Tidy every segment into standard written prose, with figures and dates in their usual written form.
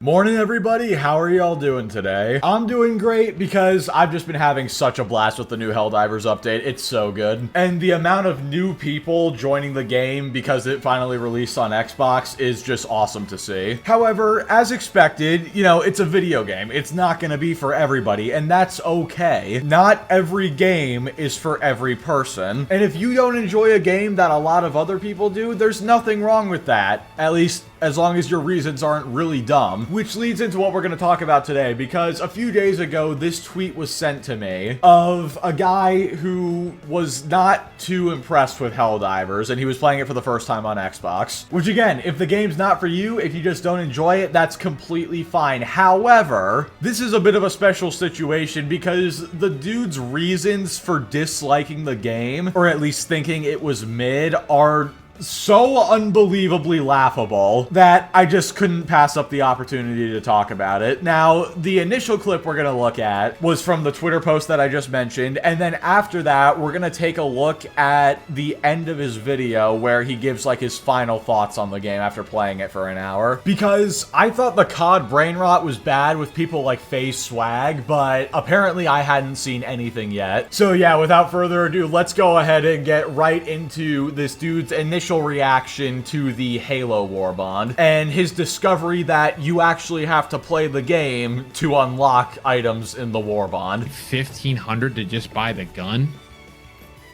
Morning, everybody. How are y'all doing today? I'm doing great because I've just been having such a blast with the new Helldivers update. It's so good. And the amount of new people joining the game because it finally released on Xbox is just awesome to see. However, as expected, you know, it's a video game. It's not going to be for everybody, and that's okay. Not every game is for every person. And if you don't enjoy a game that a lot of other people do, there's nothing wrong with that. At least as long as your reasons aren't really dumb. Which leads into what we're going to talk about today, because a few days ago, this tweet was sent to me of a guy who was not too impressed with Helldivers, and he was playing it for the first time on Xbox. Which again, if the game's not for you, if you just don't enjoy it, that's completely fine. However, this is a bit of a special situation because the dude's reasons for disliking the game, or at least thinking it was mid, are so unbelievably laughable that I just couldn't pass up the opportunity to talk about it. Now, the initial clip we're going to look at was from the Twitter post that I just mentioned, and then after that, we're going to take a look at the end of his video where he gives like his final thoughts on the game after playing it for an hour. Because I thought the COD brain rot was bad with people like FaZe Swag, but apparently I hadn't seen anything yet. So yeah, without further ado, let's go ahead and get right into this dude's initial reaction to the Halo War Bond and his discovery that you actually have to play the game to unlock items in the War Bond. 1,500 to just buy the gun?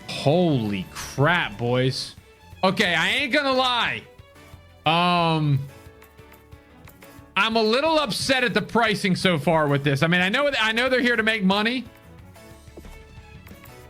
Holy crap, boys. Okay, I ain't gonna lie. I'm a little upset at the pricing so far with this. I mean, I know they're here to make money,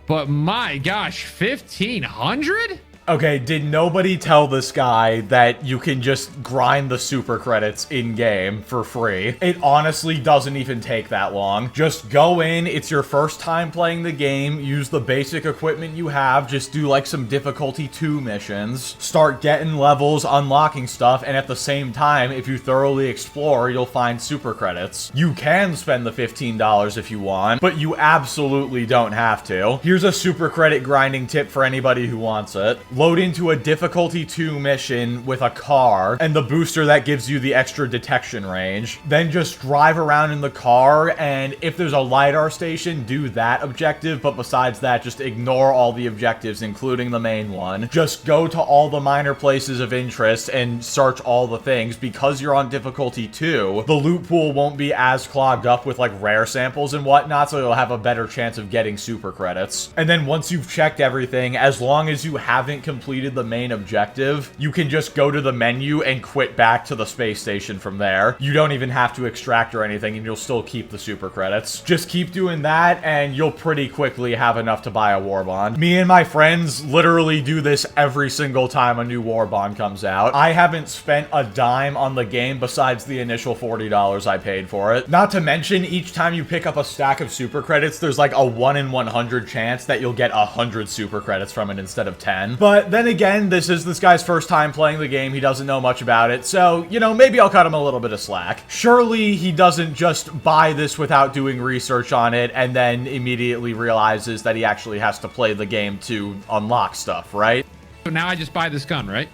but my gosh, 1,500? Okay, did nobody tell this guy that you can just grind the super credits in-game for free? It honestly doesn't even take that long. Just go in, it's your first time playing the game, use the basic equipment you have, just do like some difficulty 2 missions, start getting levels, unlocking stuff, and at the same time, if you thoroughly explore, you'll find super credits. You can spend the $15 if you want, but you absolutely don't have to. Here's a super credit grinding tip for anybody who wants it. Load into a difficulty 2 mission with a car and the booster that gives you the extra detection range. Then just drive around in the car, and if there's a LiDAR station, do that objective, but besides that, just ignore all the objectives, including the main one. Just go to all the minor places of interest and search all the things. Because you're on difficulty 2, the loot pool won't be as clogged up with like rare samples and whatnot, so you'll have a better chance of getting super credits. And then once you've checked everything, as long as you haven't completed the main objective, you can just go to the menu and quit back to the space station from there. You don't even have to extract or anything, and you'll still keep the super credits. Just keep doing that, and you'll pretty quickly have enough to buy a war bond. Me and my friends literally do this every single time a new war bond comes out. I haven't spent a dime on the game besides the initial $40 I paid for it. Not to mention, each time you pick up a stack of super credits, there's like a 1 in 100 chance that you'll get 100 super credits from it instead of 10. But then again, this is this guy's first time playing the game. He doesn't know much about it. So, you know, maybe I'll cut him a little bit of slack. Surely he doesn't just buy this without doing research on it and then immediately realizes that he actually has to play the game to unlock stuff, right? So now I just buy this gun, right?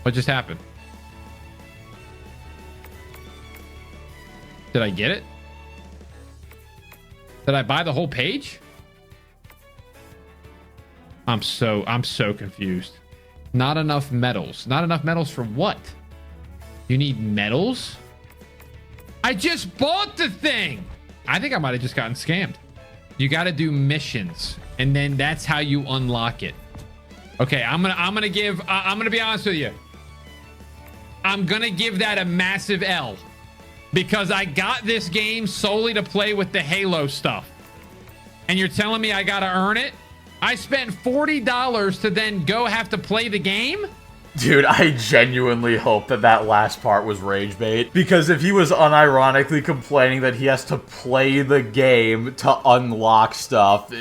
What just happened? Did I get it? Did I buy the whole page? I'm so confused. Not enough medals. Not enough medals for what? You need medals? I just bought the thing. I think I might have just gotten scammed. You got to do missions, and then that's how you unlock it. Okay, I'm gonna be honest with you. I'm gonna give that a massive L because I got this game solely to play with the Halo stuff, and you're telling me I gotta earn it? I spent $40 to then go have to play the game? Dude, I genuinely hope that that last part was rage bait, because if he was unironically complaining that he has to play the game to unlock stuff,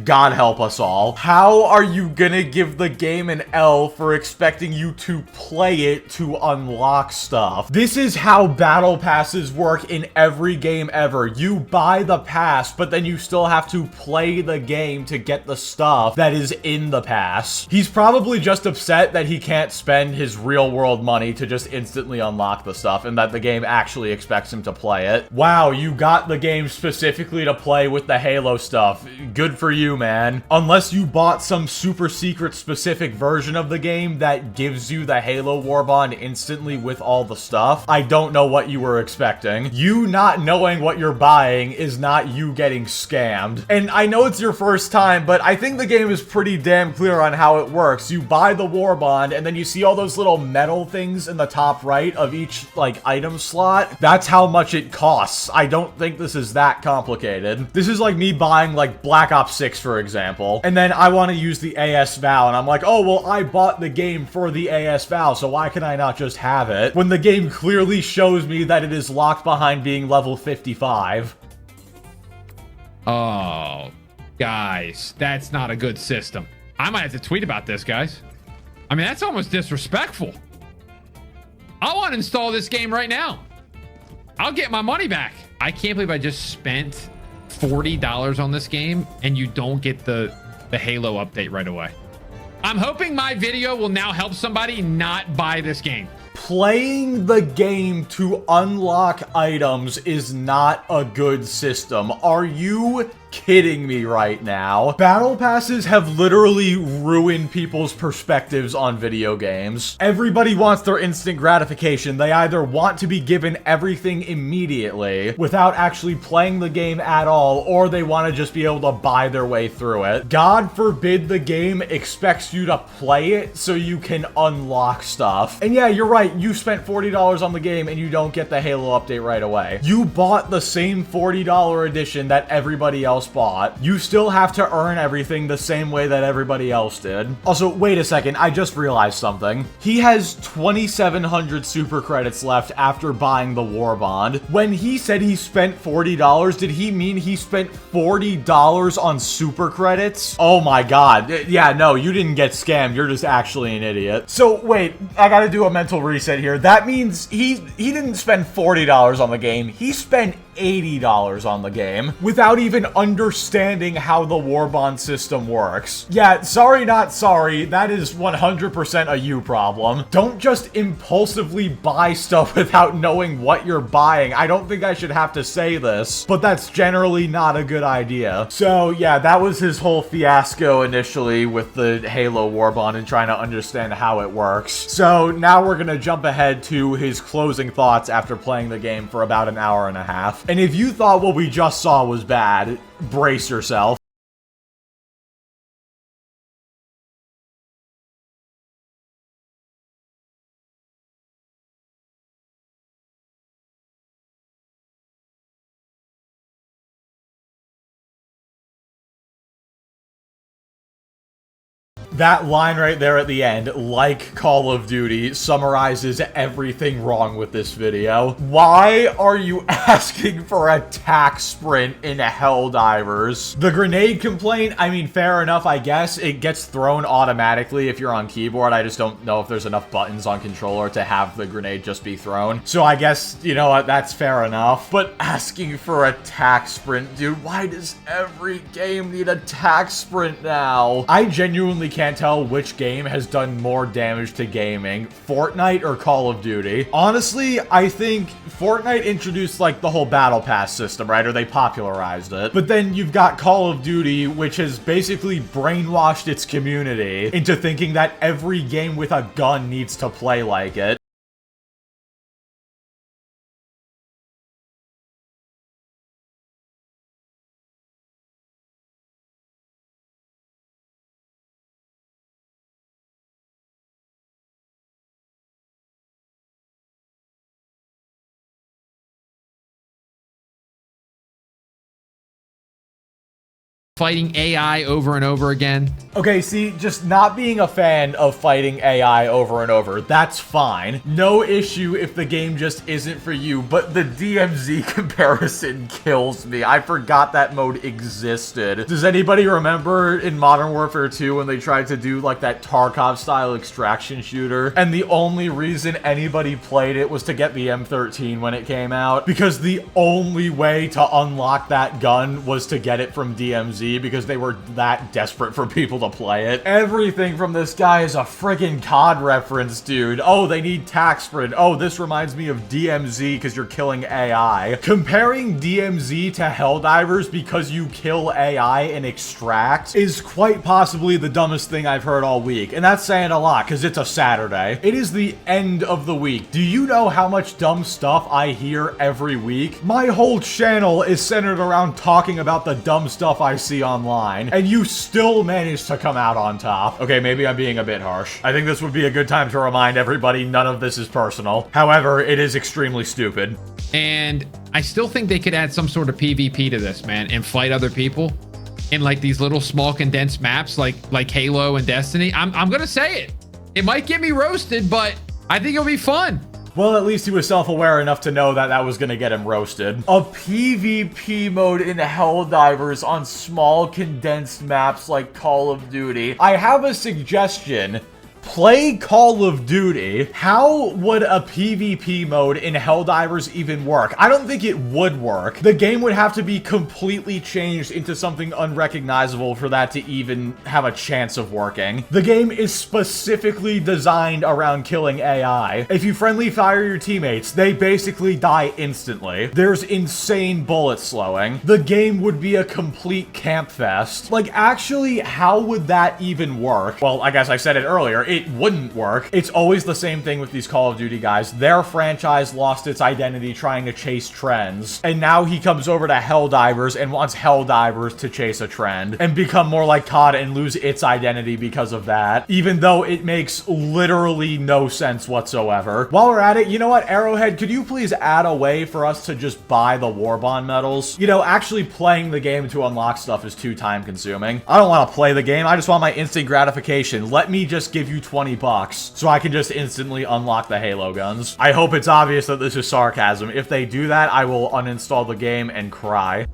God help us all. How are you gonna give the game an L for expecting you to play it to unlock stuff? This is how battle passes work in every game ever. You buy the pass, but then you still have to play the game to get the stuff that is in the pass. He's probably just upset that he can't spend his real world money to just instantly unlock the stuff and that the game actually expects him to play it. Wow, you got the game specifically to play with the Halo stuff. Good for you, man. Unless you bought some super secret specific version of the game that gives you the Halo Warbond instantly with all the stuff, I don't know what you were expecting. You not knowing what you're buying is not you getting scammed. And I know it's your first time, but I think the game is pretty damn clear on how it works. You buy the Warbond, and then you see all those little metal things in the top right of each, like, item slot. That's how much it costs. I don't think this is that complicated. This is like me buying, like, Black Ops 6, for example, and then I want to use the AS Val, and I'm like, oh, well, I bought the game for the AS Val, so why can I not just have it? When the game clearly shows me that it is locked behind being level 55. Oh, guys, that's not a good system. I might have to tweet about this, guys. I mean, that's almost disrespectful. I want to install this game right now. I'll get my money back. I can't believe I just spent $40 on this game and you don't get the Halo update right away. I'm hoping my video will now help somebody not buy this game. Playing the game to unlock items is not a good system. Are you kidding me right now? Battle passes have literally ruined people's perspectives on video games. Everybody wants their instant gratification. They either want to be given everything immediately without actually playing the game at all, or they want to just be able to buy their way through it. God forbid the game expects you to play it so you can unlock stuff. And yeah, you're right. You spent $40 on the game and you don't get the Halo update right away. You bought the same $40 edition that everybody else bought. You still have to earn everything the same way that everybody else did. Also, wait a second, I just realized something. He has 2,700 super credits left after buying the Warbond. When he said he spent $40, did he mean he spent $40 on super credits? Oh my god. Yeah, no, you didn't get scammed. You're just actually an idiot. So, wait, I gotta do a mental reset here. That means he didn't spend $40 on the game. He spent $80 on the game without even understanding how the Warbond system works. Yeah, sorry not sorry, that is 100% a you problem. Don't just impulsively buy stuff without knowing what you're buying. I don't think I should have to say this, but that's generally not a good idea. So yeah, that was his whole fiasco initially with the Halo Warbond and trying to understand how it works. So now we're gonna jump ahead to his closing thoughts after playing the game for about an hour and a half. And if you thought what we just saw was bad, brace yourself. That line right there at the end, like Call of Duty, summarizes everything wrong with this video. Why are you asking for a tack sprint in Helldivers? The grenade complaint, I mean, fair enough, I guess. It gets thrown automatically if you're on keyboard. I just don't know if there's enough buttons on controller to have the grenade just be thrown. So I guess, you know what, that's fair enough. But asking for a tack sprint, dude, why does every game need a tack sprint now? I genuinely can't tell which game has done more damage to gaming, Fortnite or Call of Duty. Honestly, I think Fortnite introduced like the whole battle pass system, right? Or they popularized it. But then you've got Call of Duty, which has basically brainwashed its community into thinking that every game with a gun needs to play like it. fighting AI over and over again. Okay, see, just not being a fan of fighting AI over and over, that's fine. No issue if the game just isn't for you, but the DMZ comparison kills me. I forgot that mode existed. Does anybody remember in Modern Warfare 2 when they tried to do like that Tarkov-style extraction shooter? And the only reason anybody played it was to get the M13 when it came out, because the only way to unlock that gun was to get it from DMZ, because they were that desperate for people to play it. Everything from this guy is a friggin' COD reference, dude. Oh, they need tax sprint. Oh, this reminds me of DMZ because you're killing AI. Comparing DMZ to Helldivers because you kill AI and extract is quite possibly the dumbest thing I've heard all week. And that's saying a lot because it's a Saturday. It is the end of the week. Do you know how much dumb stuff I hear every week? My whole channel is centered around talking about the dumb stuff I see online, and you still manage to come out on top. Okay, maybe I'm being a bit harsh. I think this would be a good time to remind everybody none of this is personal. However, it is extremely stupid. And I still think they could add some sort of PvP to this, man, and fight other people in like these little small condensed maps like Halo and Destiny. I'm gonna say it. It might get me roasted, but I think it'll be fun. Well, at least he was self-aware enough to know that that was going to get him roasted. A PvP mode in Helldivers on small condensed maps like Call of Duty. I have a suggestion. Play Call of Duty. How would a PvP mode in Helldivers even work? I don't think it would work. The game would have to be completely changed into something unrecognizable for that to even have a chance of working. The game is specifically designed around killing AI. If you friendly fire your teammates, they basically die instantly. There's insane bullet slowing. The game would be a complete camp fest. Like, actually, how would that even work? Well, I guess I said it earlier. It wouldn't work. It's always the same thing with these Call of Duty guys. Their franchise lost its identity trying to chase trends, and now he comes over to Helldivers and wants Helldivers to chase a trend and become more like COD and lose its identity because of that, even though it makes literally no sense whatsoever. While we're at it, you know what, Arrowhead, could you please add a way for us to just buy the War Bond medals? You know, actually playing the game to unlock stuff is too time consuming. I don't want to play the game. I just want my instant gratification. Let me just give you 20 bucks so I can just instantly unlock the Halo guns. I hope it's obvious that this is sarcasm. If they do that, I will uninstall the game and cry.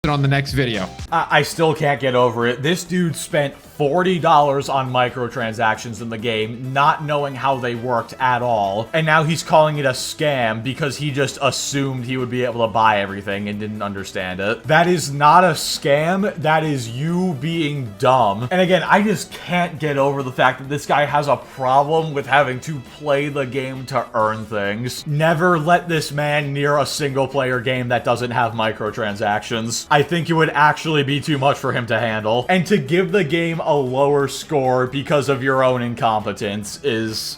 On the next video. I still can't get over it. This dude spent $40 on microtransactions in the game, not knowing how they worked at all. And now he's calling it a scam because he just assumed he would be able to buy everything and didn't understand it. That is not a scam. That is you being dumb. And again, I just can't get over the fact that this guy has a problem with having to play the game to earn things. Never let this man near a single player game that doesn't have microtransactions. I think it would actually be too much for him to handle. And to give the game a lower score because of your own incompetence is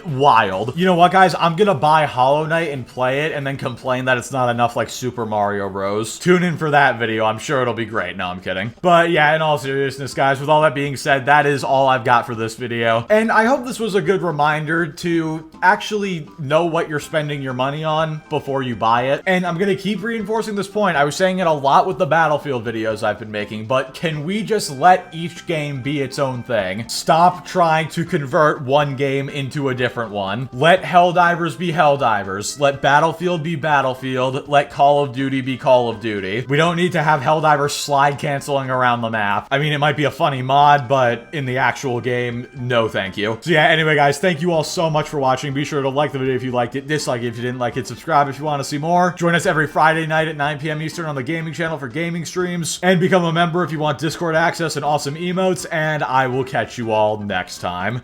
wild. You know what, guys? I'm gonna buy Hollow Knight and play it and then complain that it's not enough like Super Mario Bros. Tune in for that video. I'm sure it'll be great. No, I'm kidding. But yeah, in all seriousness, guys, with all that being said, that is all I've got for this video. And I hope this was a good reminder to actually know what you're spending your money on before you buy it. And I'm gonna keep reinforcing this point. I was saying it a lot with the Battlefield videos I've been making, but can we just let each game be its own thing? Stop trying to convert one game into a different one. Let Helldivers be Helldivers. Let Battlefield be Battlefield. Let Call of Duty be Call of Duty. We don't need to have Helldivers slide canceling around the map. I mean, it might be a funny mod, but in the actual game, no thank you. So yeah, anyway, guys, thank you all so much for watching. Be sure to like the video if you liked it, dislike it if you didn't like it, subscribe if you want to see more. Join us every Friday night at 9 p.m. Eastern on the gaming channel for gaming streams, and become a member if you want Discord access and awesome emotes, and I will catch you all next time.